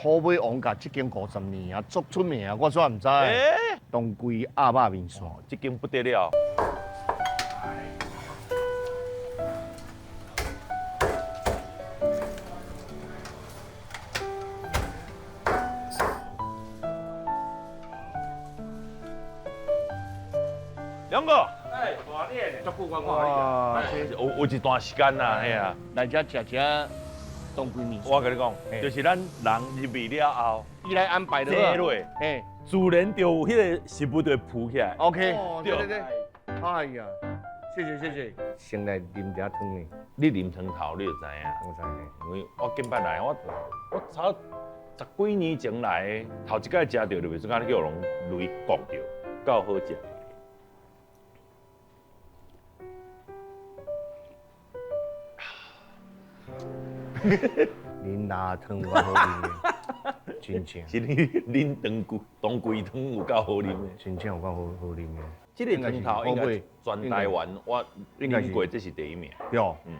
虎尾王甲这间50年啊，足出名啊，我怎唔知？东归鸭肉面线，这间不得了。梁哥，哎，大脸，足久我哇，有一段时间啦，嘿啊，来遮食遮东归面线，我跟你讲，嘿就是咱人入味了后，伊来安排的坐落，嘿自然就有迄个食物就会浮起来。 ，OK，对对对对，哎呀，谢谢谢谢，先来啉遮汤的，你啉汤头你就知影，我知嘿。因为我近摆来，我差10几年前来，头一摆食到就袂做干叫人雷焗着，够好食。啉辣汤我好啉的，真正，是你恁当归汤有够好啉的。真正有够好啉的。这个汤头应该全台湾我应该是啉过，这是第一名。对哦，嗯。